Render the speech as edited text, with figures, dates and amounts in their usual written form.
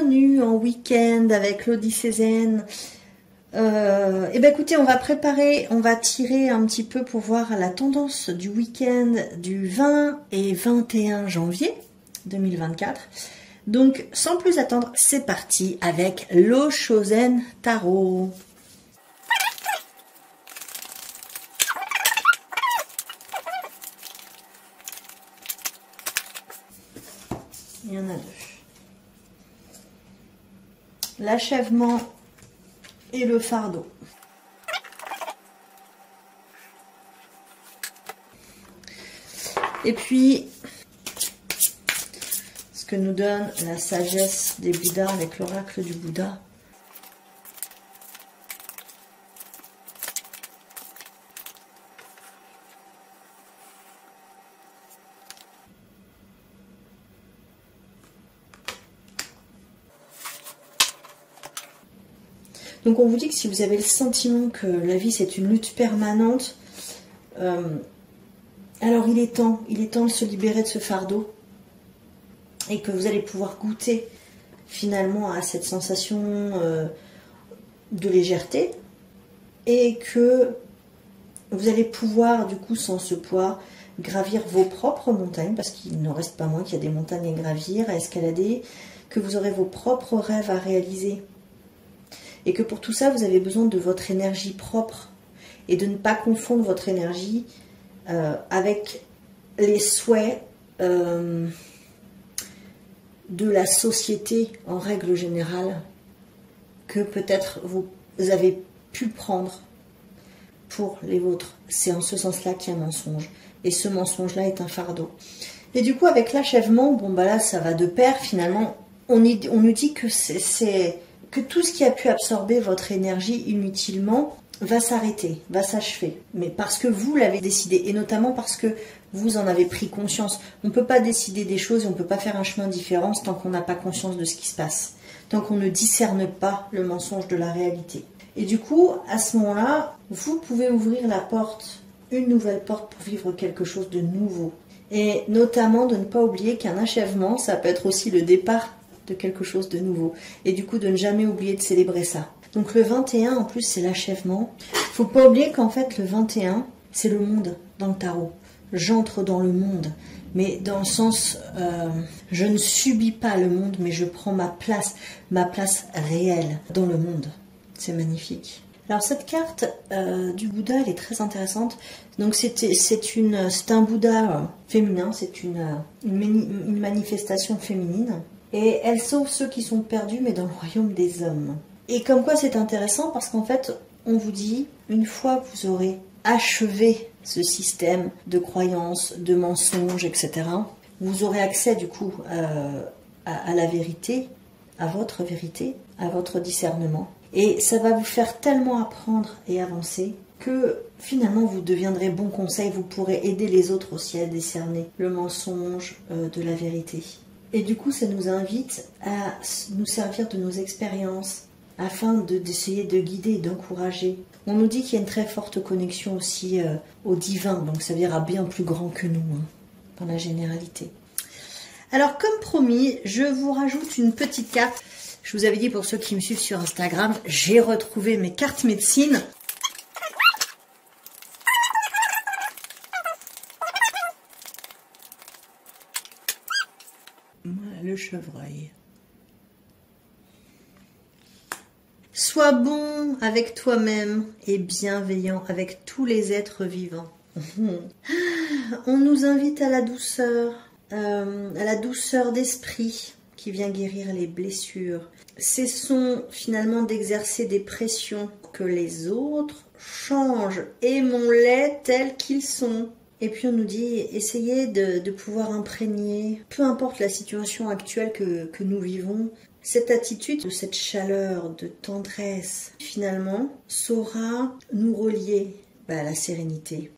bienvenue en week-end avec l'Odyssée Zen. Et ben écoutez, on va tirer un petit peu pour voir la tendance du week-end du 20 et 21 janvier 2024. Donc sans plus attendre, c'est parti avec l'Osho Zen Tarot. Il y en a deux. L'achèvement et le fardeau. Et puis, ce que nous donne la sagesse des Bouddhas avec l'oracle du Bouddha. Donc on vous dit que si vous avez le sentiment que la vie c'est une lutte permanente, alors il est temps de se libérer de ce fardeau et que vous allez pouvoir goûter finalement à cette sensation de légèreté et que vous allez pouvoir du coup sans ce poids gravir vos propres montagnes, parce qu'il n'en reste pas moins qu'il y a des montagnes à gravir, à escalader, que vous aurez vos propres rêves à réaliser. Et que pour tout ça, vous avez besoin de votre énergie propre et de ne pas confondre votre énergie avec les souhaits de la société en règle générale que peut-être vous avez pu prendre pour les vôtres. C'est en ce sens-là qu'il y a un mensonge. Et ce mensonge-là est un fardeau. Et du coup, avec l'achèvement, bon bah là, ça va de pair. Finalement, on nous dit que que tout ce qui a pu absorber votre énergie inutilement va s'arrêter, va s'achever. Mais parce que vous l'avez décidé, et notamment parce que vous en avez pris conscience. On ne peut pas décider des choses et on ne peut pas faire un chemin différent tant qu'on n'a pas conscience de ce qui se passe, tant qu'on ne discerne pas le mensonge de la réalité. Et du coup, à ce moment-là, vous pouvez ouvrir la porte, une nouvelle porte pour vivre quelque chose de nouveau. Et notamment de ne pas oublier qu'un achèvement, ça peut être aussi le départ de quelque chose de nouveau. Et du coup, de ne jamais oublier de célébrer ça. Donc le 21, en plus, c'est l'achèvement. Il ne faut pas oublier qu'en fait, le 21, c'est le monde dans le tarot. J'entre dans le monde. Mais dans le sens, je ne subis pas le monde, mais je prends ma place réelle dans le monde. C'est magnifique. Alors cette carte du Bouddha, elle est très intéressante. Donc c'est un Bouddha féminin, c'est une manifestation féminine. Et elle sauve ceux qui sont perdus, mais dans le royaume des hommes. Et comme quoi c'est intéressant, parce qu'en fait, on vous dit, une fois que vous aurez achevé ce système de croyances, de mensonges, etc., vous aurez accès du coup à la vérité, à votre discernement. Et ça va vous faire tellement apprendre et avancer que finalement vous deviendrez bon conseil, vous pourrez aider les autres aussi à décerner le mensonge de la vérité. Et du coup, ça nous invite à nous servir de nos expériences afin d'essayer de guider et d'encourager. On nous dit qu'il y a une très forte connexion aussi au divin, donc ça veut dire à bien plus grand que nous, dans la généralité. Alors, comme promis, je vous rajoute une petite carte. Je vous avais dit, pour ceux qui me suivent sur Instagram, j'ai retrouvé mes cartes médecine. Le chevreuil. Sois bon avec toi-même et bienveillant avec tous les êtres vivants. On nous invite à la douceur d'esprit qui vient guérir les blessures. Cessons finalement d'exercer des pressions que les autres changent. Aimons-les tels qu'ils sont. Et puis on nous dit, essayez de pouvoir imprégner, peu importe la situation actuelle que nous vivons, cette attitude, cette chaleur, de tendresse, finalement, saura nous relier à la sérénité.